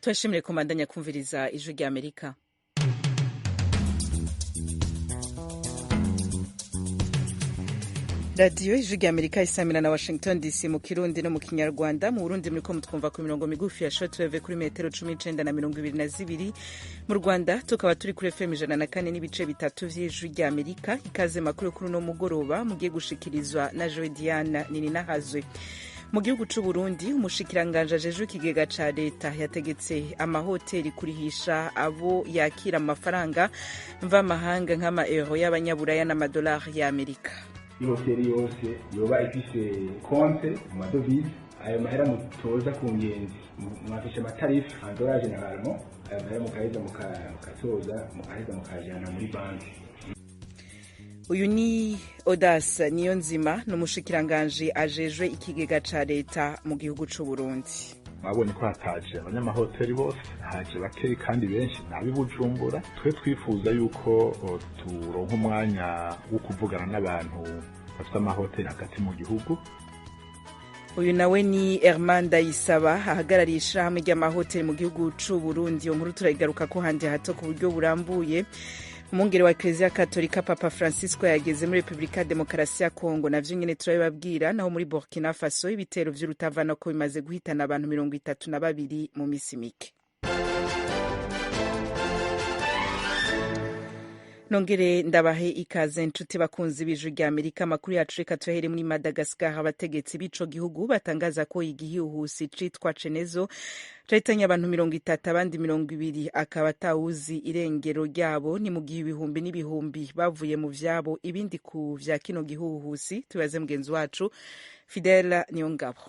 turashimire komandanya kumviriza ijwi rya Amerika. radiyo ijwi rya Amerika isamira na Washington DC mu Kirundi no mu Kinyarwanda. Mu Burundi muriko mutwumva ku mirongo migufi ya shortwave kuri metero 19 na 22. Mu Rwanda tukaba turi kuri FM 104 n'ibice bitatu vy'ijwi rya Amerika. Ikaze makuru kuri no mugoroba mugiye gushikirizwa na Joy Diana Nininahazwe. Mu gihugu c'u Burundi umushikiranganje ajejwe ikigega ca leta yategetse amahoteli kurihisha abo yakira amafaranga mvamahanga nk'ama euro y'abanyaburaya n'amadolari ya Amerika. Ihoteli yose yoba ifise konte mu madovize, ayo mahera mutoza ku ngenzi mwafishe amatarifu andora generalmo, ayo mahera mukaheza mukatoza mukaheza mukajana muri banki. Uyu ni Odas Niyonzima n'umushikiranganje ajejwe ikigega ca leta mu gihugu c'u Burundi. Babonye ko hataje abanyamahoteli bose, haje bakeyi kandi benshi nabibujumbura. Twe twifuza yuko turonka umwanya wo kuvugana n'abantu bafite amahoteli hagati mu gihugu. Uyu nawe ni Herman Ndayisaba ahagarariye ishirahamwe ry'amahoteli mu gihugu c'u Burundi. Iyo nkuru turayigaruka ko handi hato ku buryo burambuye. Umwungere wa Eklezia Katolika Papa Francisco yageze muri Republika Demokarasi ya Kongo, navyo nyene turabibabwira. Naho muri Burkina Faso ibitero vy'urutavana ko bimaze guhitana abantu 32 mu misi mike. Nongere ndabahe ikaze nshuti bakunzi b'ijwi rya Amerika. Amakuru yacu reka tuyahere muri Madagascar. Abategetsi b'ico gihugu batangaza ko igihuhusi citwa Cenezo cahitanye abantu 30, abandi 20 akaba atawuzi irengero ryabo. Ni mu gihe ibihumbi n'ibihumbi bavuye mu vyabo. Ibindi ku vya kino gihuhusi tubaze mugenzi wacu Fidela Niyongabo.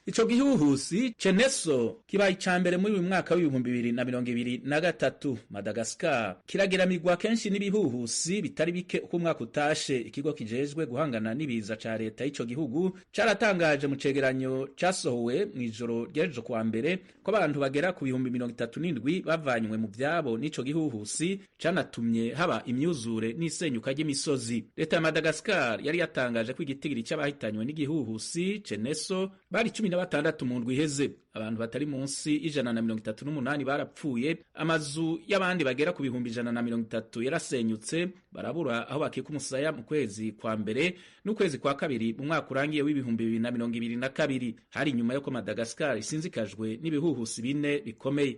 Ico gihuhusi Cenezo kibaye icambere muri uyu mwaka w'2023. Madagascar kirageramirwa kenshi n'ibihuhusi bitari bike uko umwaka utashe. Ikigo kijejwe guhangana n'ibiza ca leta y'ico gihugu caratangaje mu cegeranyo casohowe mw'ijoro ry'ejo kuwa mbere ko abantu bagera ku 37,000 bavanywe mu vyabo n'ico gihuhusi canatumye haba imyuzure n'isenyuka ry'imisozi. Leta ya Madagascar yari yatangaje ko igitigiri c'abahitanywe n'igihuhusi Cenezo bari 16 mu ndwi iheze. Abantu batari munsi 138 barapfuye. Amazu y'abandi bagera ku 130 yarasenyutse, barabura aho bakika umusaya mu kwezi kwa mbere n'ukwezi kwa kabiri mu mwaka urangiye w'2022. Hari nyuma yuko Madagascar isinzikajwe n'ibihuhusi bine bikomeye.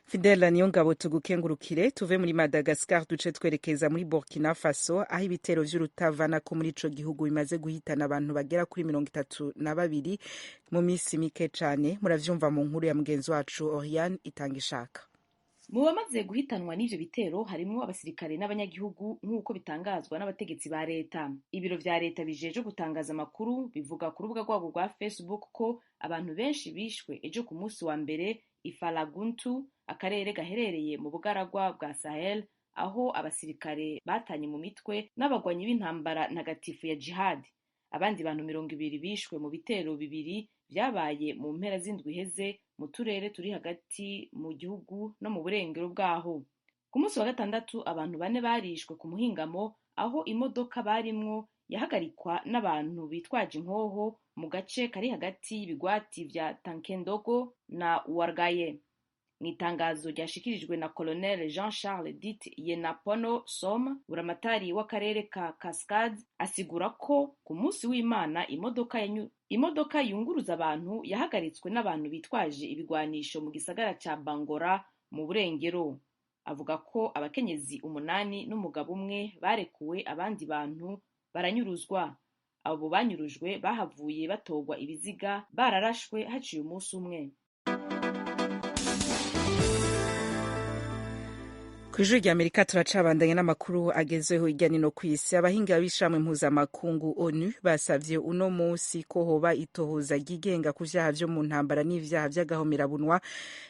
Fidela Niyongabo tugukengurukire. Tuve muri Madagascar duce twerekeza muri Burkina Faso aho ibitero vy'urutavana ko muri ico gihugu bimaze guhitana abantu bagera kuri 32 mu misi mike cane. Muravyumva mu nkuru ya mugenzi wacu Oriane Itangishaka. Mu bamaze guhitanwa n'ivyo bitero harimwo abasirikare n'abanyagihugu nk'uko bitangazwa n'abategetsi ba leta. Ibiro vya leta bijeje gutangaza amakuru bivuga ku rubuga rwabo rwa Facebook ko abantu benshi bishwe ejo ku munsi wa mbere Ifalaguntu, akarere gaherereye mu bugaragwa bwa Sahel, aho abasirikare batanye mu mitwe n'abagwanyi b'intambara ntagatifu ya jihad. Abandi bantu 20 bishwe mu bitero bibiri vyabaye mu mpera z'indwi iheze mu turere turi hagati mu gihugu no mu burengero bwaho. Ku munsi wa gatandatu abantu 4 barishwe ku muhingamo aho imodoka barimwo yahagarikwa n'abantu bitwaje inkoho mu gace kari hagati y'ibigwati vya Tankendogo na Ouargaye. Mwitangazo ryashikirijwe na Colonel Jean-Charles Dit Yenapono Som, buramatari w'akarere ka Cascades, asigura ko ku munsi w'Imana imodoka yunguruza abantu yahagaritswe n'abantu bitwaje ibigwanisho mu gisagara ca Bangora mu burengero. Avuga ko abakenyezi 8 n'umugabo umwe barekuwe, abandi bantu baranyuruzwa. Abo banyurujwe bahavuye batogwa ibiziga bararashwe haciye umunsi umwe. Kw'ijwi rya Amerika turacabandanya n'amakuru agezweho hirya no kw'isi. Abahinga b'ishamwe mpuzamakungu ONU basavye uno musi ko hoba itohoza ryigenga ku vyaha vyo mu ntambara n'ivyaha vy'agahomerabunwa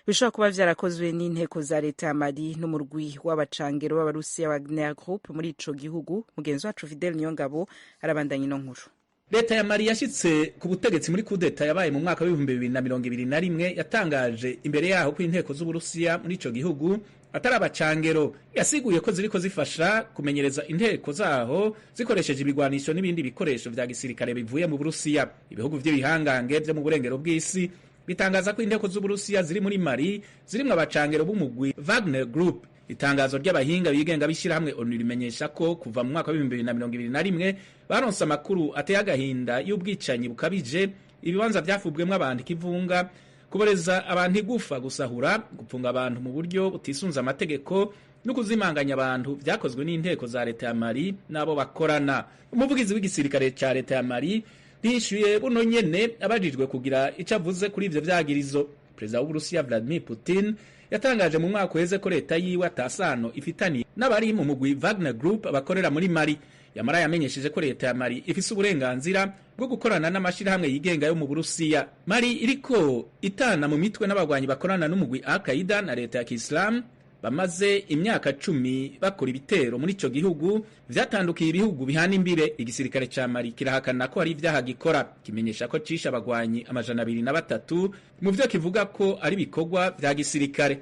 bishobora kuba vyarakozwe n'inteko za leta ya Mali n'umurwi w'abacangero b'Abarusiya Wagner Group muri ico gihugu. Mugenzi wacu Fidel Niyongabo arabandanya ino nkuru. Leta ya Mali yashitse ku butegetsi muri kudeta yabaye mu mwaka w'2021 yatangaje imbere yaho ko inteko z'Uburusiya muri ico gihugu atari abacangero. Yasiguye ko ziriko zifasha kumenyereza inteko zaho zikoresheje ibigwanisho n'ibindi bikoresho vya gisirikare bivuye mu Burusiya. Ibihugu vy'ibihangange vyo mu burengero bw'isi bitangaza ko inteko z'Uburusiya ziri muri Mali zirimwo abacangero b'umugwi Wagner Group. Itangazo ry'abahinga bigenga bishirahamwe ONU rimenyesha ko kuva mu mwaka wa 2021 baronse amakuru ateye agahinda y'ubwicanyi bukabije, ibibanza vyafubwemwo abantu ikivunga, kuboreza abantu igufa, gusahura, gupfunga abantu mu buryo butisunza amategeko no kuzimanganya abantu vyakozwe n'inteko za leta ya Mali nabo bakorana. Umuvugizi w'igisirikare ca leta ya Mali rishuye buno nyene abajijwe kugira ico avuze kuri ivyo vyagirizo. Perezida w'Uburusiya Vladimir Putin yatangaje mu mwaka uheze ko leta yiwe atasano ifitaniye n'abari mu mugwi Wagner Group abakorera muri Mali. Yamara yamenyesheje ko leta ya Mali ifise uburenganzira bwo gukorana n'amashirahamwe yigenga yo mu Burusiya. Mali iriko itana mu mitwe n'abagwanyi bakorana n'umugwi Al-Qaeda na leta ya Kiislamu bamaze imyaka 10 bakora ibitero muri ico gihugu vyatandukiye ibihugu bihana imbire. Igisirikare ca Mali kirahakana ko hari ivyaha gikora, kimenyesha ko cisha abagwanyi 203 mu vyo kivuga ko ari bikorwa vya gisirikare.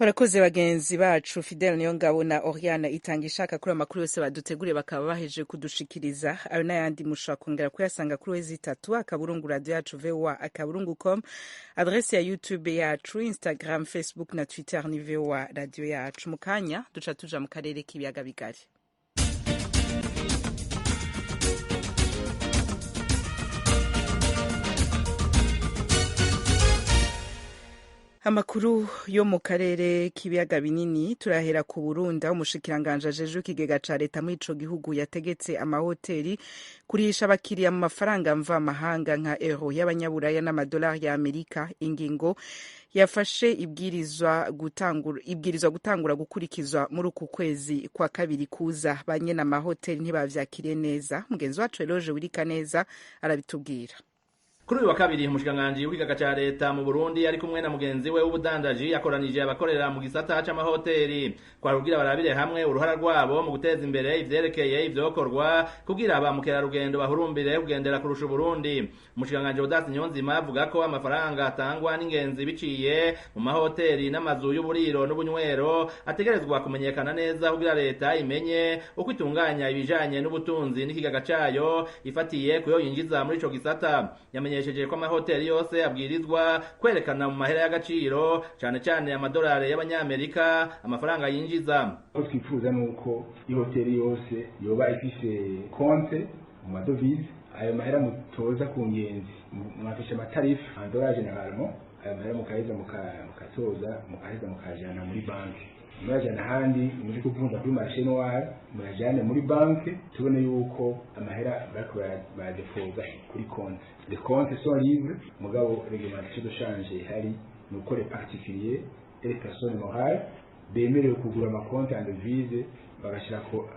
Barakoze bagenzi bacu Fidel Niyongabo na Oriana Itanga ishaka kuri amakuru yose baduteguriye bakaba baheje kudushikiriza. Ayo n'ayandi mushobora kongera kuyasanga kuri wezi 3 akaburungu radio yacu VOA akaburungu.com, adresse ya YouTube yacu, Instagram, Facebook na Twitter ni VOA radio yacu. Mukanya duca tuja mu karere k'ibiyaga bigari. Amakuru yo mu karere k'ibiyaga binini turahera ku Burundi, aho umushikiranganje ajeje ikigega ca leta muri ico gihugu yategetse amahoteli kurisha abakiriya mu mafaranga mva mahanga nka euro y'abanyaburaya n'amadolari ya Amerika. Ingingo yafashe ibwirizwa gutangura gukurikizwa muri uku kwezi kwa kabiri kuza. Banye na mahoteli ntibavyakiriye neza. Mugenzi wacu Eloge Wirikaneza arabitubwira. Kuri uyu wa kabiri umushikiranganje w'ikigaga ca leta mu Burundi ari kumwe na mugenzi we w'ubudandaji yakoranije abakorera mu gisata c'amahoteli kwarugira barabire hamwe uruhara rwabo mu guteza imbere ivyerekeye ivyokorwa kugira ba mukerarugendo bahurumbire kugendera kurusha Burundi. Umushikiranganje Odasi Nyonzima avuga ko amafaranga atangwa n'ingenzi biciye mu mahoteli n'amazu y'uburiro n'ubunywero ategerezwa kumenyekana neza kugira leta imenye uko itunganya ibijanye n'ubutunzi n'ikigaga cayo ifatiye kuyo yinjiza muri ico gisata. Yamenyesheje ko amahoteli yose abwirizwa kwerekana mu mahera y'agaciro cane cane amadolari y'abanyamerika amafaranga yinjiza. Ko twifuza nuko ihoteli yose yoba ifise konte mu madovize, ayo mahera mutoza ku ngenzi mwafisha amatarifu amadolari generalement, ayo mahera mukaheza mukatoza mukaheza mukajana muri banki, murajana handi muri kuvunja kuri marché noir murajane muri banki, tubone yuko amahera bariko badepoza kuri konte. Les comptes sont libres, mugabo réglementation de change hari nuko les particuliers et les personnes morales bemerewe kugura amakonti en devise bagashirako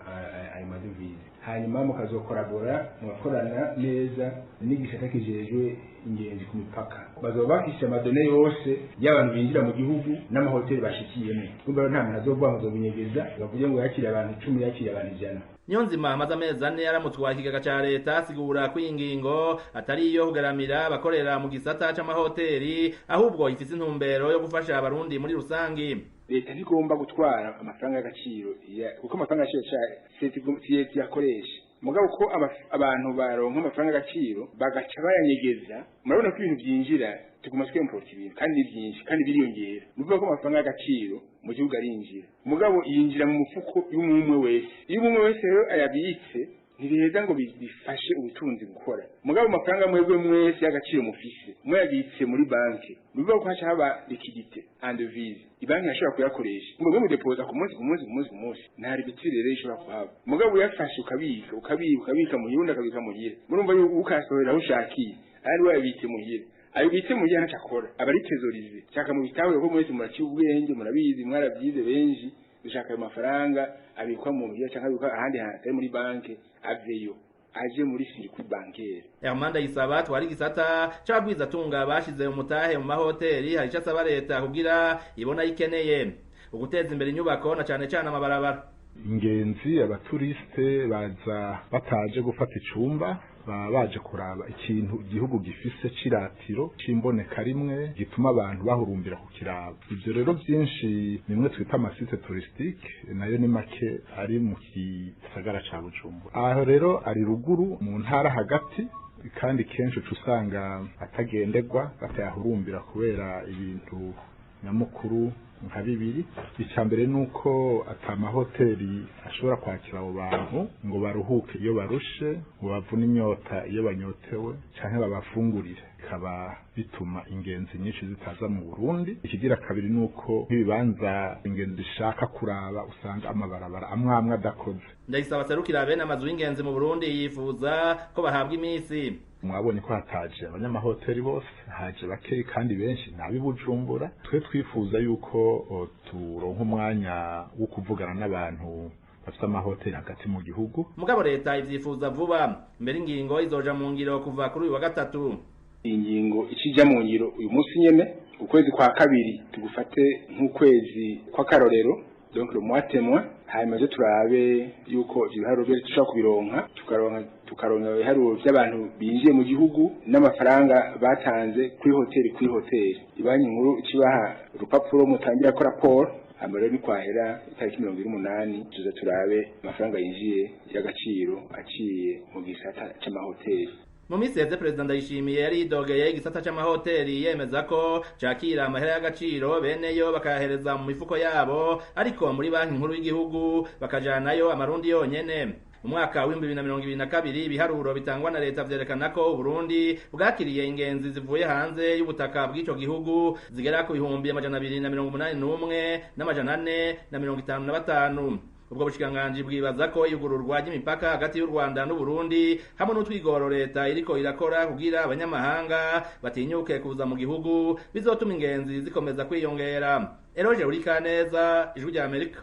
ayo madevise. Hanyuma mukazokorabora mugakorana neza n'igisata kijejwe ingenzi ku mipaka, bazoba bafise amadone yose y'abantu binjira mu gihugu n'amahoteli bashikiyemo. Kumbe nta muntu azovuga ngo zobunyegeza bavuye ngo yakira abantu 10 yakira abantu 100. Nyonzima amaze amezi 4 yaramutwaye ikigaga ca leta asigura ko ingingo atari iyo kugaramira abakorera mu gisata c'amahoteli ahubwo ifise intumbero yo gufasha abarundi muri rusangi. Leta ntigomba gutwara amafaranga y'agaciro kuko amafaranga y'agaciro yakoresha mugabo ko abantu baronka amafaranga y'agaciro bagaca bayanyegeza. Murabona ko ibintu byinjira tuguma twemporta ibintu kandi byinshi kandi biriyongera. Nuvuga ko amafaranga y'agaciro mu gihugu arinjira mugabo yinjira mu mufuko y'umwe wese. Iyo umwe wese rero ayabitse ntibiheza ngo bifashe ubutunzi gukora. Mugabo amafaranga mwebwe mwese y'agaciro mufise mwayabitse muri banki, nuvuga ko haca haba liquidité en devise. Ibanki ashobora kuyakoresha ngo mu deposa ku munsi nta rigitire rero ishobora kuhaba. Mugabo yafashe ukabika mu hirunda akabika mu hira, murumva yuko ukasohora ushakiye ari wayabitse mu hira. Ayo bite mu gihe ntacakora abari trezorize cyaka mu bitawe ko mwese muraciye ubwenge murabizi mwarabyize benshi dushaka ayo mafaranga abikwa mu ngiya cyangwa abikwa ahandi hantu muri banki aveyo aje muri circuit bancaire. Amanda Isaba twari gisata cyabwiza tunga bashize umutahe mu mahoteli hari cyasaba leta kugira ibona ikeneye uguteza imbere inyubako na cyane cyane amabarabara. Ingenzi abaturiste baza bataje gufata icumba baba baje kuraba ikintu igihugu gifise ciratiro cimboneka rimwe gituma abantu bahurumbira kukiraba. Ivyo rero byinshi nimwe twita amasite touristique nayo ni make ari mu gisagara ca Bujumbura. Aho rero ari ruguru mu ntara hagati kandi kenshi usanga atagenderwa batayahurumbira kubera ibintu nyamukuru nka bibiri. Icambere nuko atamahoteli ashobora kwakira abo bantu ngo baruhuke iyo barushe, ngo bavune inyota iyo banyotewe canke babafungurire, kaba bituma ingenzi nyinshi zitaza mu Burundi. Ikigira kabiri nuko ibibanza ingenzi zishaka kuraba usanga amabarabara amwe adakoze. Ndayisaba serukira bene amazu y'ingenzi mu Burundi yifuza ko bahabwa imisi. Mwabonye ko hataje abanyamahoteli bose, haje bakeyi kandi benshi nabi Bujumbura. Twe twifuza yuko turonka umwanya wo kuvugana n'abantu bafite amahoteli hagati mu gihugu. Mugabo leta ivyifuza vuba, mbere ingingo izoja mu ngiro kuva kuri uyu wa gatatu. Ingingo ikija mu ngiro uyu munsi nyene, ukwezi kwa kabiri tugufate nk'ukwezi kwa karorero, donc le mois témoin. Hanyuma turabe yuko ibiharuro byo dushaka kubironka, tukaronka ibiharuro by'abantu binjiye mu gihugu n'amafaranga batanze kuri hoteli. Ibanki nkuru ikibaha urupapuro mutangira ko raporo, amaro ni kwahera itariki 28 tuza turabe amafaranga yinjiye y'agaciro aciye mu gisata c'amahoteli. Mu minsi yeze Perezida Ndayishimiye yari yidogeye igisata c'amahoteli yemeza ko cakira amahera y'agaciro beneyo bakayahereza mu mifuko yabo, ariko muri banki nkuru y'igihugu bakajanayo amarundi yonyene. Mu mwaka wa 2022 ibiharuro bitangwa na leta vyerekana ko Burundi bwakiriye ingenzi zivuye hanze y'ubutaka bw'ico gihugu zigera ku 281 n'amajana 455. Ubwo bushikiranganji bwibaza ko igururwa ry'imipaka hagati y'u Rwanda n'u Burundi hamwe n'utwigoro leta iriko irakora kugira abanyamahanga batinyuke kuza mu gihugu bizotuma ingenzi zikomeza kwiyongera. Eroje Urikaneza, Ijwi rya Amerika.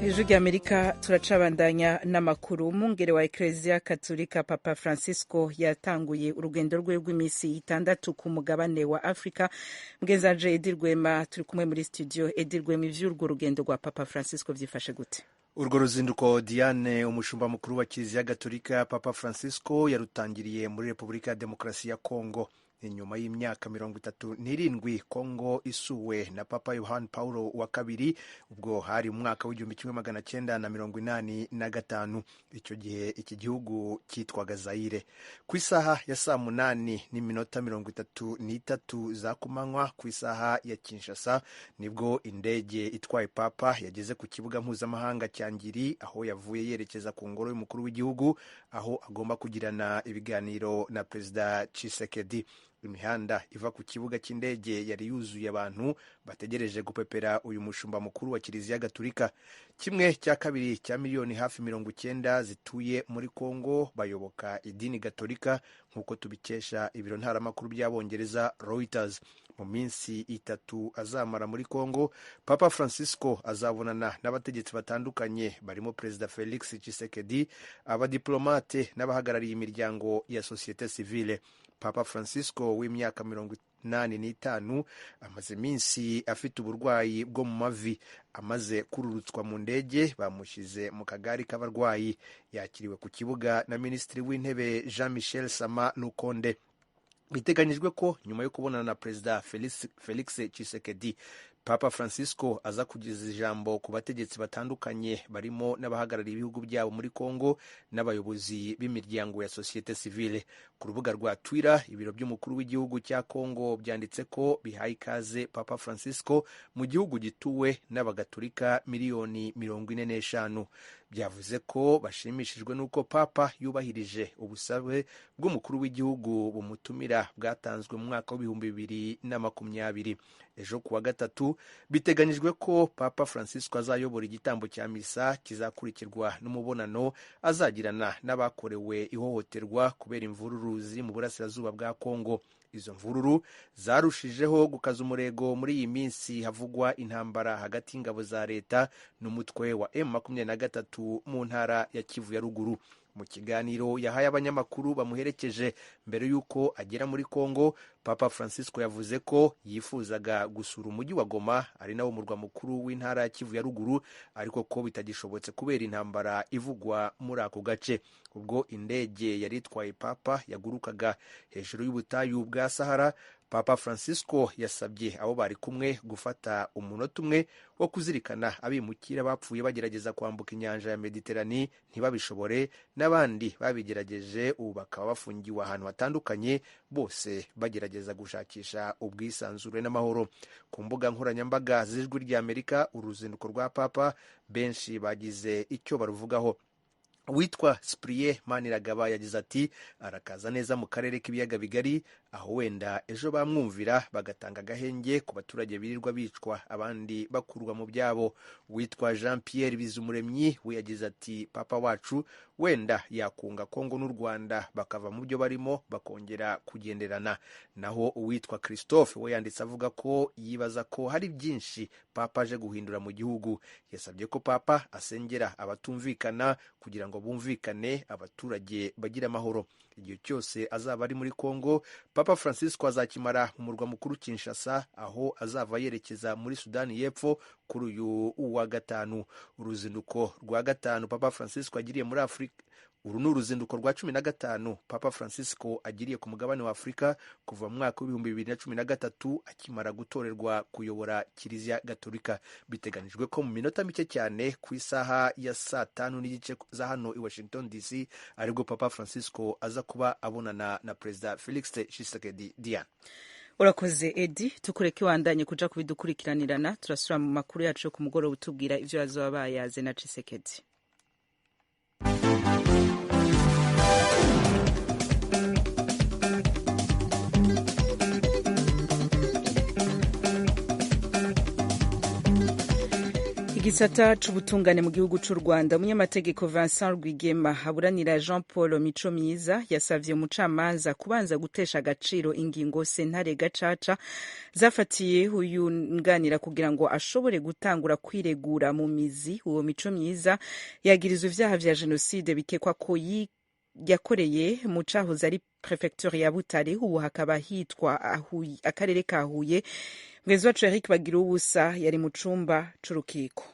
Ijwi rya Amerika turacabandanya n'amakuru. Umwungere wa Ecclesia Katolika Papa Francisco yatanguye urugendo rwe rw'imisi 6 ku mugabane wa Afrika. Mugenzanje Edi Rwema turi kumwe muri studio. Edi Rwema, ivy'urwo rugendo rwa Papa Francisco vyifashe gute? Urwo ruzinduko Diane, umushumba mukuru wa Kiliziya Gatolika Papa Francisco, yarutangiriye muri Repubulika ya Demokarasi ya Kongo. Inyuma y'imyaka 37 Kongo isuwe na Papa Yohani Paulo wa kabiri, ubwo hari umwaka w'1985. Icyo gihe iki gihugu cyitwaga Zaire. Ku isaha ya saa 8:33 za kumanywa ku isaha ya Kinshasa nibwo indege itwaye Papa yageze ku kibuga mpuzamahanga cya Ngiri, aho yavuye yerekeza ku ngoro y'umukuru w'igihugu, aho agomba kugirana ibiganiro na Perezida Tshisekedi. Imihanda iva ku kibuga cy'indege yari yuzuye abantu bategereje gupepera uyu mushumba mukuru wa Kiliziya Gatolika. 1/2 cya miliyoni hafi 90 zituye muri Kongo bayoboka idini Gatolika, nk'uko tubikesha ibiro ntaramakuru by'Abongereza Reuters. Mu minsi 3 azamara muri Kongo, Papa Francisco azabonana n'abategetsi batandukanye barimo Perezida Felix Tshisekedi, abadiplomate n'abahagarariye imiryango ya societe civile. Papa Francisco w'imyaka 85 amaze iminsi afite uburwayi bwo mu mavi. Amaze kururutswa mu ndege, bamushyize mu kagari k'abarwayi. Yakiriwe ku kibuga na Minisitiri w'Intebe Jean-Michel Sama Lukonde. Biteganyijwe ko nyuma yo kubonana na Perezida Felix Tshisekedi, Papa Francisco aza kugeza ijambo ku bategetsi batandukanye barimo n'abahagarariye ibihugu byabo muri Kongo n'abayobozi b'imiryango ya societe civile. Ku rubuga rwa Twitter, ibiro by'umukuru w'igihugu cya Kongo byanditse ko bihaye ikaze Papa Francisco mu gihugu gituwe n'abagatolika miliyoni 45. Byavuze ko bashimishijwe n'uko Papa yubahirije ubusabe bw'umukuru w'igihugu bumutumira bwatanzwe mu mwaka w'2020. Ejo kuwa gatatu biteganyijwe ko Papa Francisco azayobora igitambo cya misa kizakurikirwa n'umubonano azagirana n'abakorewe ihohoterwa kubera imvururu ziri mu burasirazuba bwa Kongo. Izo mvururu zarushijeho gukaza umurego muri iyi minsi havugwa intambara hagati y'ingabo za leta n'umutwe wa M23 mu ntara ya Kivu ya ruguru. mu kiganiro yahaye abanyamakuru bamuherekeje mbere y'uko agera muri Kongo, Papa Francisco yavuze ko yifuzaga gusura umujyi wa Goma ari nawo murwa mukuru w'intara ya Kivu ya ruguru, ariko ko bitagishobotse kubera intambara ivugwa muri ako gace. Ubwo indege yari itwaye Papa yagurukaga hejuru y'ubutayu bwa Sahara, Papa Francisco yasabye abo bari kumwe gufata umunota umwe wo kuzirikana abimukira bapfuye bagerageza kwambuka inyanja ya Mediterane ntibabishobore, n'abandi babigerageje ubu bakaba bafungiwe ahantu hatandukanye, bose bagerageza gushakisha ubwisanzure n'amahoro. Ku mbuga nkoranyambaga z'Ijwi ry'Amerika, uruzinduko rwa Papa benshi bagize icyo baruvugaho. Witwa Cyprien Maniragaba yagize ati arakaza neza mu karere k'ibiyaga bigari, aho wenda ejo bamwumvira bagatanga agahenge ku baturage birirwa bicwa abandi bakurwa mu byabo. Witwa Jean Pierre Bizumuremyi we yagize ati Papa wacu wenda yakunga Kongo n'u Rwanda bakava mu byo barimo bakongera kugenderana. Naho uwitwa Christophe we yanditse avuga ko yibaza ko hari byinshi Papa aje guhindura mu gihugu. Yasabye ko Papa asengera abatumvikana kugira ngo bumvikane abaturage bagira amahoro. Igihe cyose azaba ari muri Kongo, Papa Francisco azakimara mu murwa mukuru Kinshasa, aho azava yerekeza muri Sudani y'Epfo kuri uyu wa gatanu. Uruzinduko rwa gatanu Papa Francisco agiriye muri Afurika. Uru ni uruzinduko rwa 15 Papa Francisco agiriye ku mugabane wa Afurika kuva mu mwaka w'2013 akimara gutorerwa kuyobora Kiliziya Gatolika. Biteganijwe ko mu minota mike cyane ku isaha ya 5:30 za hano i Washington DC aribwo Papa Francisco aza kuba abonana na Perezida Felix Tshisekedi Diane. Urakoze Edi, tukureke wandanye kuja kubidukurikiranirana. Turasura mu makuru yacu ku mugoroba utubwira ivyo bazoba bayaze na Tshisekedi. Igisata c'ubutungane mu gihugu c'u Rwanda, umunyamategeko Vincent Rwigema haburanira Jean Paul Micomyiza yasavye umucamanza kubanza gutesha agaciro ingingo sentare gacaca zafatiye uyunganira kugira ngo ashobore gutangura kwiregura mu mizi. Uwo Micomyiza yagirizwa ivyaha vya jenoside bikekwa ko yakoreye mu cahoze ari prefecture ya Butare, ubu hakaba hitwa akarere ka Huye. Mwezi wacu Eric Bagiruwubusa yari mu cumba c'urukiko.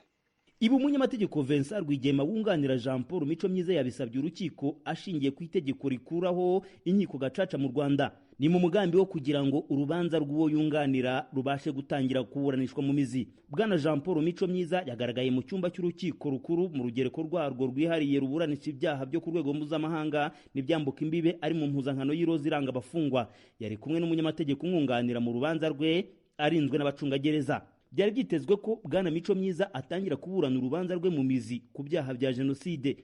Ibu umunyamategeko Vincent Rwigema wunganira Jean Paul Micomyiza yabisabye urukiko ashingiye ku itegeko rikuraho inkiko gacaca mu Rwanda. Ni mu mugambi wo kugira ngo urubanza rw'uwo yunganira rubashe gutangira kuburanishwa mu mizi. Bwana Jean Paul Micomyiza yagaragaye mu cyumba cy'urukiko rukuru mu rugereko rwarwo rwihariye ruburanisha ibyaha byo ku rwego mpuzamahanga n'ibyambuka imbibe ari mu mpuzankano y'iroza iranga abafungwa. Yari kumwe n'umunyamategeko umwunganira mu rubanza rwe arinzwe n'abacungagereza. Byari byitezwe ko Bwana Micomyiza atangira kuburana urubanza rwe mu mizi ku byaha bya jenoside.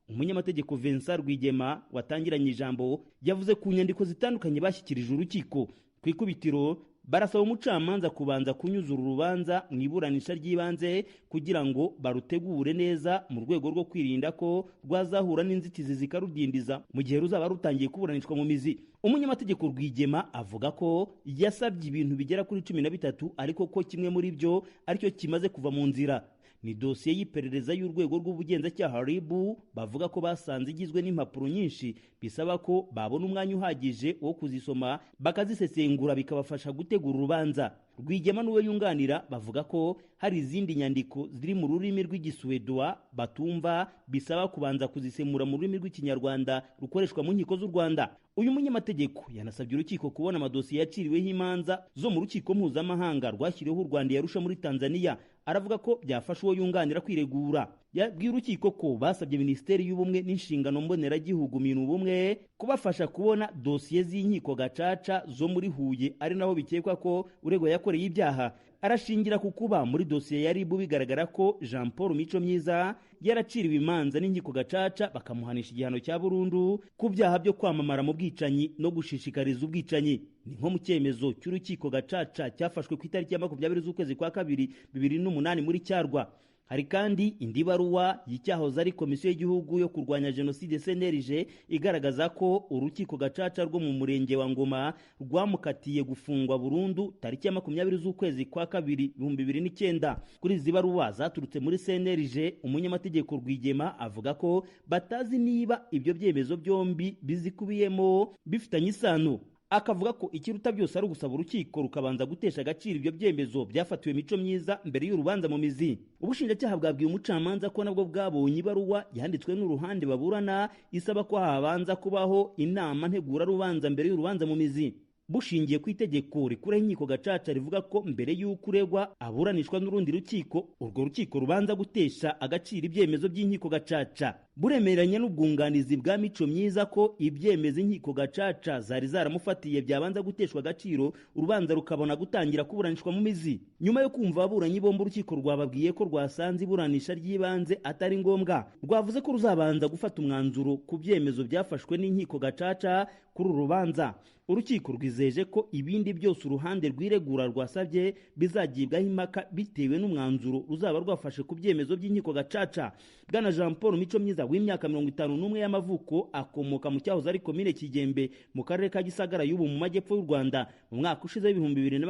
Umunyamategeko Vincent Rwigema watangiranye ijambo yavuze ku nyandiko zitandukanye bashyikirije urukiko. Ku ikubitiro barasaba umucamanza kubanza kunyuzura urubanza mu iburanisha ry'ibanze kugira ngo barutegure neza mu rwego rwo kwirinda ko rwazahura n'inzitizi zikarudindiza mu gihe ruzaba rutangiye kuburanishwa mu mizi. Umunyamategeko Rwigema avuga ko yasabye ibintu bigera kuri 13 ariko ko kimwe muri byo aricyo kimaze kuva mu nzira. Ni dosiye y'iperereza y'urwego rw'ubugenzacyaha RIB bavuga ko basanze igizwe n'impapuro nyinshi bisaba ko babona umwanya uhagije wo kuzisoma bakazisesengura bikabafasha gutegura urubanza. Rwigema n'uwe yunganira bavuga ko hari izindi nyandiko ziri mu rurimi rw'Igiswedwa batumva bisaba kubanza kuzisemura mu rurimi rw'Ikinyarwanda rukoreshwa mu nkiko z'u Rwanda. Uyu munyamategeko yanasabye urukiko kubona amadosiye yaciriweho imanza zo mu rukiko mpuzamahanga rwashyiriweho u Rwanda yarusha muri Tanzania. Aravuga ko byafasha uwo yunganira kwiregura. Yabwiye urukiko ko basabye Minisiteri y'Ubumwe n'Inshingano Mboneragihugu Minubumwe kubafasha kubona dosiye z'inkiko gacaca zo muri Huye ari naho bikekwa ko uregwa yakoreye ibyaha. Arashingira ku kuba muri dosiye ya RIB bigaragara ko Jean Paul Micomyiza yaraciriwe imanza n'inkiko gacaca bakamuhanisha igihano cya burundu ku byaha byo kwamamara mu bwicanyi no gushishikariza ubwicanyi. Ni nko mu cyemezo cy'urukiko gacaca cyafashwe ku itariki ya 20 z'ukwezi kwa 2 2008 muri Cyarwa. hari kandi indi baruwa y'icyahoze ari komisiyo y'igihugu yo kurwanya jenoside CNLG igaragaza ko urukiko gacaca rwo mu murenge wa Ngoma rwamukatiye gufungwa burundu tariki ya 20 z'ukwezi kwa kabiri 2009. Kuri izi baruwa zaturutse muri CNLG, umunyamategeko Rwigema avuga ko batazi niba ibyo byemezo byombi bizikubiyemo bifitanye isano. Akavuga ko ikiruta byose ari ugusaba urukiko rukabanza gutesha agaciro ibyo byemezo byafatiwe Mico Myiza mbere y'urubanza mu mizi. Ubushinjacyaha bwabwiye umucamanza ko nabwo bwabonye ibaruwa yanditswe n'uruhande baburana isaba ko habanza kubaho inama ntegura rubanza mbere y'urubanza mu mizi. Bushingiye ku itegeko rikuraho inkiko gacaca rivuga ko mbere y'uko uregwa aburanishwa n'urundi rukiko, urwo rukiko rubanza gutesha agaciro ibyemezo by'inkiko gacaca. Buremeranya n'ubwunganizi bwa Mico Myiza ko ibyemezo inkiko gacaca zari zaramufatiye byabanza guteshwa agaciro, urubanza rukabona gutangira kuburanishwa mu mizi. Nyuma yo kumva ababuranyi bombi, urukiko rwababwiye ko rwasanze iburanisha ry'ibanze atari ngombwa. Rwavuze ko ruzabanza gufata umwanzuro ku byemezo byafashwe n'inkiko gacaca kuri uru rubanza. Urukiko rwizeje ko ibindi byose uruhande rwiregura rwasabye bizagibwaho impaka bitewe n'umwanzuro ruzaba rwafashe ku byemezo by'inkiko gacaca. Bwana Jean Paul Mico Myiza w'imyaka 51 y'amavuko akomoka mu cyahoze ari komine Kigembe mu karere ka Gisagara y'ubu mu majyepfo y'u Rwanda. Mu mwaka ushize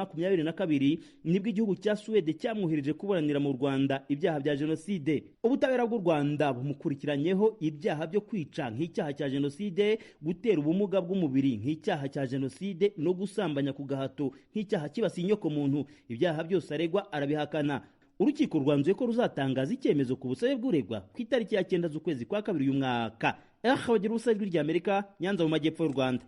2022 nibwo igihugu cya Suwede cyamwohereje kuburanira mu Rwanda ibyaha bya jenoside. Ubutabera bw'u Rwanda bumukurikiranyeho ibyaha byo kwica nk'icyaha cya jenoside, gutera ubumuga bw'umubiri nk'icyaha cya jenoside no gusambanya ku gahato nk'icyaha kibasiye inyoko muntu. Ibyaha byose aregwa arabihakana. Urukiko rwanzuye ko ruzatangaza icyemezo ku busabe bw'uregwa ku itariki ya 9 z'ukwezi kwa kabiri uyu mwaka. Bagira ubusa ijwi ry'Amerika, Nyanza mu majyepfo y'u Rwanda.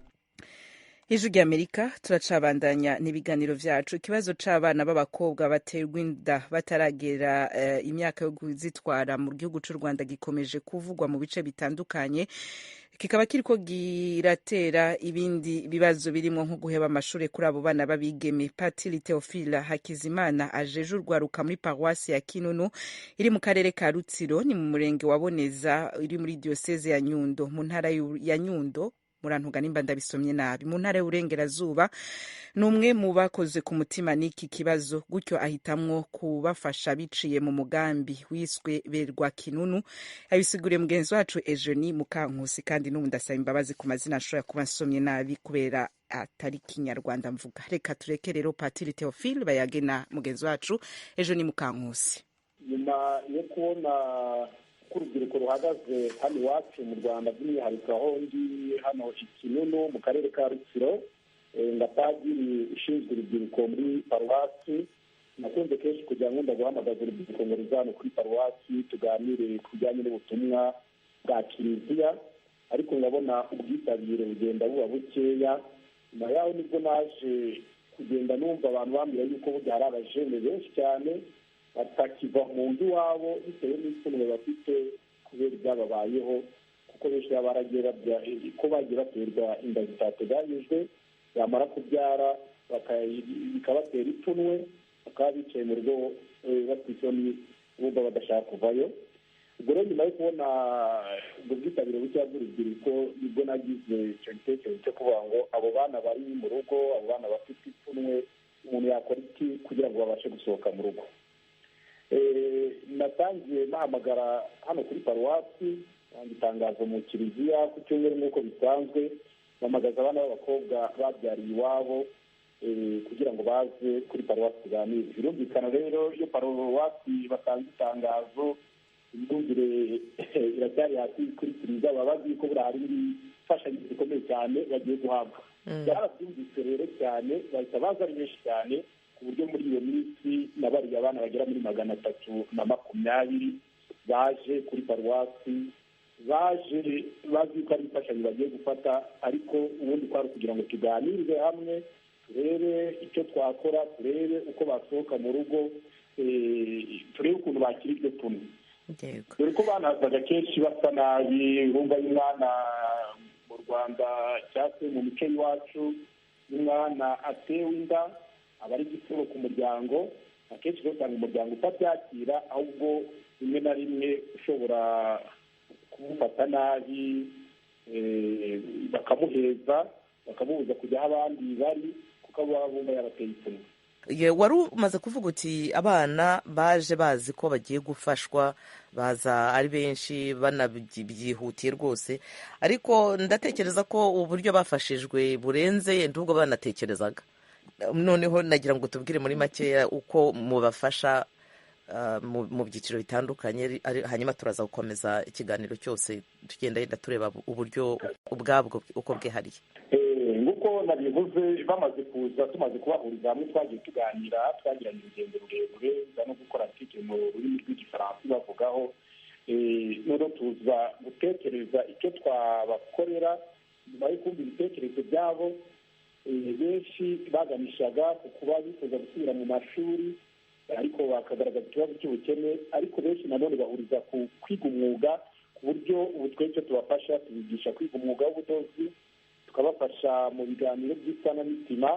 Ijwi ry'Amerika turacabandanya n'ibiganiro vyacu. Ikibazo c'abana b'abakobwa baterwa inda bataragera imyaka yo kuzitwara mu gihugu c'u Rwanda gikomeje kuvugwa mu bice bitandukanye, kikaba kiriko giratera ibindi bibazo birimo nko guheba amashuri kuri abo bana babigeme. Patiri Theophile Hakizimana ajeje urwaruka muri paroisse ya Kinunu iri mu karere ka Rutsiro, ni mu murenge wa Boneza iri muri diocese ya Nyundo mu ntara ya Nyundo, murantuga nimba ndabisomye nabi, mu ntara y'Uburengerazuba. Numwe mu bakoze ku mutima n'iki kibazo, gutyo ahitamwo kubafasha biciye mu mugambi wiswe Berwa Kinunu. Abisiguriye mugenzi wacu Eugenie Mukankusi, kandi n'ubu ndasaba imbabazi ku mazina ashobora kuba nsomye nabi kubera atari Kinyarwanda mvuga. Reka tureke rero Patiri Theophile bayagena mugenzi wacu Eugenie Mukankusi. Nyuma yo kubona ko urubyiruko ruhagaze hano iwacu mu Rwanda, by'umwihariko aho ndi hano Kinunu mu karere ka Rutsiro, nga padiri ushinzwe urubyiruko muri paruwasi, nakunze kenshi kugira ngo ndaguhamagaza urubyiruko ngo ruzane kuri paruwasi tuganire ku bijyanye n'ubutumwa bwa kiliziya, ariko ngabona ubwitabire bugenda buba bukeya. Nyuma yaho nibwo naje kugenda numva abantu bambwira yuko burya hari abajene benshi cyane batakiva mu nzu iwabo bitewe n'ipfunwe bafite kubera ibyababayeho, kuko benshi baba baragiye ko bagiye baterwa inda zitateganyijwe, bamara kubyara bikabatera ipfunwe, bakaba bicaye mu rugo bafite isoni bumva badashaka kuvayo. Ubwo rero nyuma yo kubona ubwo bwitabire bukeya bw'urubyiruko, nibwo nagize icyo gitekerezo cyo kuvuga ngo abo bana bari mu rugo, abo bana bafite ipfunwe, umuntu yakora iki kugira ngo babashe gusohoka mu rugo. Natangiye nahamagara hano kuri paruwasi, itangazo mu kiliziya ku cyumweru nk'uko bisanzwe, mpamagaza abana b'abakobwa babyariye iwabo kugira ngo baze kuri paruwasi tuganire. Birumvikana rero iyo paruwasi batanze itangazo, imyumvire iracyari hasi kuri kiliziya, baba bazi ko buriya hari imfashanyo zikomeye cyane bagiye guhabwa. Byarabyumvise rero cyane, bahita baza ari benshi cyane, ku buryo muri iyo minsi nabariye abana bagera muri 320 baje kuri paruwasi, baje bazi ko ari imfashanyo bagiye gufata, ariko ubundi kwari kugira ngo tuganirize hamwe, turebe icyo twakora, turebe uko basohoka mu rugo, turebe ukuntu bakira ibyo tunywa. Dore ko banazaga kenshi basa nabi, urumva y'umwana mu Rwanda cyangwa se mu mico y'iwacu, umwana atewe inda aba ari igitero ku muryango, akenshi usanga umuryango utabyakira, ahubwo rimwe na rimwe ushobora kumufata nabi, bakamuheza, bakamubuza kujya aho abandi bari, kuko aba bumva yabateye ipfunwe. wari umaze kuvuga uti abana baje bazi ko bagiye gufashwa, baza ari benshi banabyihutiye rwose, ariko ndatekereza ko uburyo bafashijwe burenze yenda ubwo banatekerezaga. Noneho nagira ngo tubwire muri makeya uko mubafasha mu byiciro bitandukanye, hanyuma turaza gukomeza ikiganiro cyose tugenda yenda tureba uburyo ubwabwo uko bwihariye. nk'uko nabivuze, bamaze kuza tumaze kubahuriza hamwe twagiye tuganira, twagiranye urugendo rurerure no gukora article mu rurimi rw'igifaransa bavugaho, noneho tuza gutekereza icyo twabakorera. Nyuma yo kumva ibitekerezo byabo, benshi baganishaga ku kuba bifuza gusubira mu mashuri ariko bakagaragaza ikibazo cy'ubukene, ariko benshi nanone bahuriza ku kwiga umwuga, ku buryo ubu twese tubafasha, tubigisha kwiga umwuga w'ubudozi, tukabafasha mu biganiro by'isanamitima,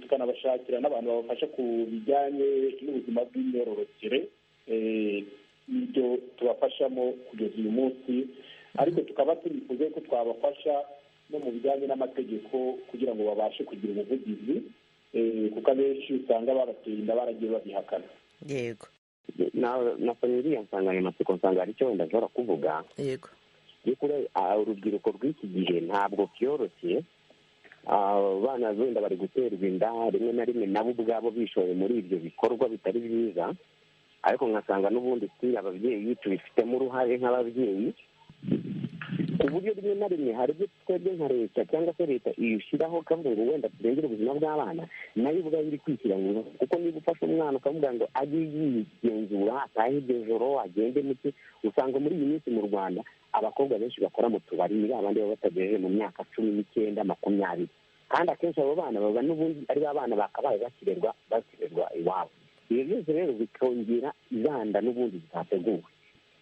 tukanabashakira n'abantu babafasha ku bijyanye n'ubuzima bw'imyororokere. Ibyo tubafashamo kugeza uyu munsi, ariko tukaba tunifuza ko twabafasha no mu bijyanye n'amategeko kugira ngo babashe kugira ubuvugizi, kuko abenshi usanga babateye inda baragiye babihakana. Yego, nasomye iriya nsanganyamatsiko nsanga hari icyo wenda ashobora kuvuga. yego, by'ukuri urubyiruko rw'iki gihe ntabwo byoroshye. Abana wenda bari guterwa inda rimwe na rimwe nabo ubwabo bishoye muri ibyo bikorwa bitari byiza, ariko nkasanga n'ubundi si ababyeyi tubifitemo uruhare nk'ababyeyi, ku buryo rimwe na rimwe hari ibyo twebwe nka leta cyangwa se leta ishyiraho kavuga ngo wenda turengere ubuzima bw'abana, nayo ubwayo iri kwishyira mu bibazo. Kuko niba ufashe umwana ukavuga ngo ajye yigenzura, atahe iryo joro, agende muke, usanga muri iyi minsi mu Rwanda abakobwa benshi bakora mu tubari ni abandi baba batagejeje mu myaka 19, 20, kandi akenshi abo bana baba n'ubundi ari abana bakabaye bakirerwa iwabo. Ibyo byose rero bikongera izanda n'ubundi zitateguwe.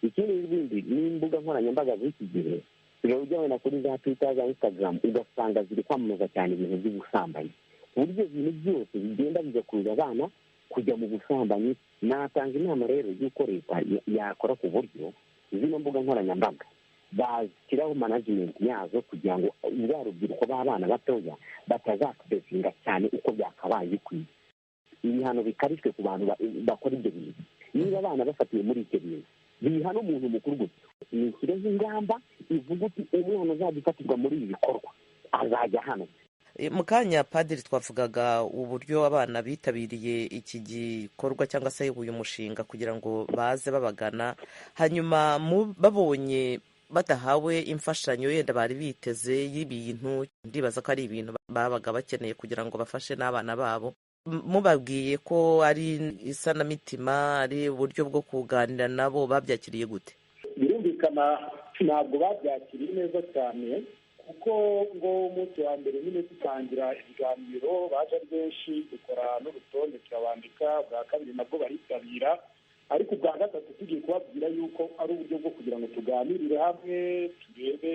Ikindi n'ibindi n'imbuga nkoranyambaga z'iki gihe ujya wenda kuri za Twitter, za Instagram, ugasanga ziri kwamamaza cyane ibintu by'ubusambanyi, ku buryo ibintu byose bigenda bigakurura abana kujya mu busambanyi. Natanga inama rero y'uko leta yakora ku buryo zino mbuga nkoranyambaga bashyiraho management yazo kugira ngo bwa rubyiruko b'abana batoya batazakudesinga cyane uko byakabaye bikwiye. Ibihano bikarishwe ku bantu bakora ibyo bintu. Niba abana bafatiwe muri icyo bintu, bihano umuntu mukuru gusa, nishyireho ingamba ivuga uti umwana uzajya ufatirwa muri ibi bikorwa azajya hano. Mu kanya Padiri twavugaga uburyo abana bitabiriye iki gikorwa cyangwa se uyu mushinga kugira ngo baze babagana, hanyuma babonye badahawe imfashanyo yenda bari biteze y'ibintu, ndibaza ko ari ibintu babaga bakeneye kugira ngo bafashe n'abana babo, mubabwiye ko ari isanamitima, ari uburyo bwo kuganira nabo, babyakiriye gute? Birumvikana ntabwo babyakiriye neza cyane, kuko ngo umunsi wa mbere nyine dutangira ibiganiro baje ari benshi, dukora n'urutonde turabandika, bwa kabiri nabwo baritabira, ariko ubwa gatatu tugiye kubabwira yuko ari uburyo bwo kugira ngo tuganirire hamwe, turebe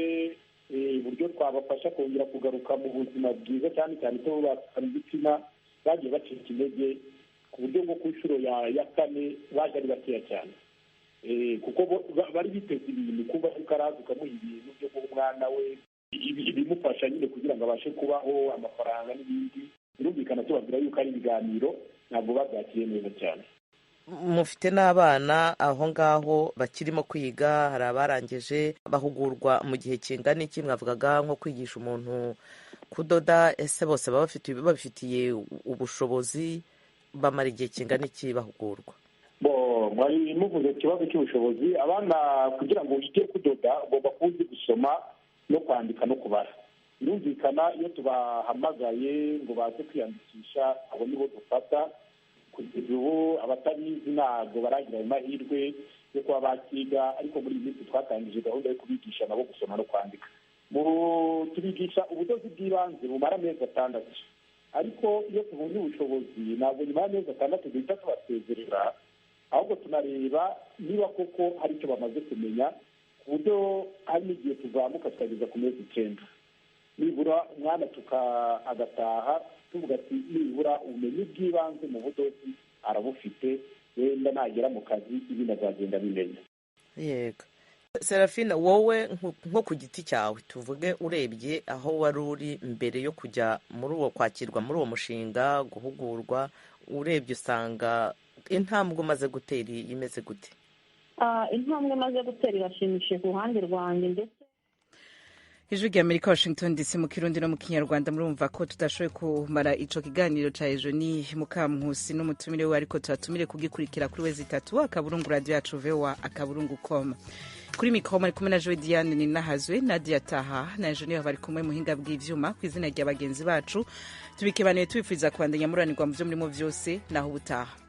uburyo twabafasha kongera kugaruka mu buzima bwiza, cyane cyane ko bakana igitsina bagiye bacika intege, ku buryo bwo ku nshuro ya kane baje ari bakeya cyane, kuko bari biteze ibintu, kuba ukaraza ukamuha ibintu byo guha umwana we ibimufasha nyine kugira ngo abashe kubaho, amafaranga n'ibindi. Birumvikana tubabwira yuko ari ibiganiro, ntabwo babyakiriye neza cyane. Mufite n'abana aho ngaho bakirimo kwiga, hari abarangije bahugurwa mu gihe kingana iki? Mwavugaga nko kwigisha umuntu kudoda, ese bose baba babifitiye ubushobozi? Bamara igihe kingana iki bahugurwa? Mwari muvuze ikibazo cy'ubushobozi. Abana kugira ngo wige kudoda ugomba kuba uzi gusoma no kwandika no kubara. Birumvikana iyo tubahamagaye ngo baze kwiyandikisha, abo nibo dufata. Kugeza ubu abatabizi ntabwo baragira amahirwe yo kuba bakiga, ariko muri iyi minsi twatangije gahunda yo kubigisha nabo gusoma no kwandika. Tubigisha ubudozi bw'ibanze bumara amezi 6, ariko iyo tubonye ubushobozi ntabwo nyuma y'amezi 6 duhita tubasezerera, ahubwo tunareba niba koko hari icyo bamaze kumenya, ku buryo hari n'igihe tuzamuka tukageza ku mezi 9, nibura umwana agataha tuvuga ati nibura ubumenyi bw'ibanze mu budozi arabufite, wenda nagera mu kazi ibindi azagenda bimenya. Yego. Serafina, wowe nko ku giti cyawe, tuvuge urebye aho wari uri mbere yo kujya muri uwo kwakirwa muri uwo mushinga, guhugurwa, urebye usanga intambwe umaze gutera imeze gute? Intambwe maze gutera irashimishije ku ruhande rwanjye. Ndetse ijwi rya Amerika Washington DC mu Kirundi no mu Kinyarwanda, murumva ko tudashoboye kumara ico kiganiro ca ejo ni Mukampusi n'umutumire we, ariko turatumire kugikurikira kuri wezi 3 akaburungu radio yacu VOA akaburungu.com. Kuri mikro mari kumwe na Joy Diane ni nahazwe Nadia Taha na engineer bari kumwe muhinga bw'ivyuma ku izina rya bagenzi bacu, tubikebanuye tubifuriza kubandanya muranirwa mu byo murimo vyose naho ubutaha.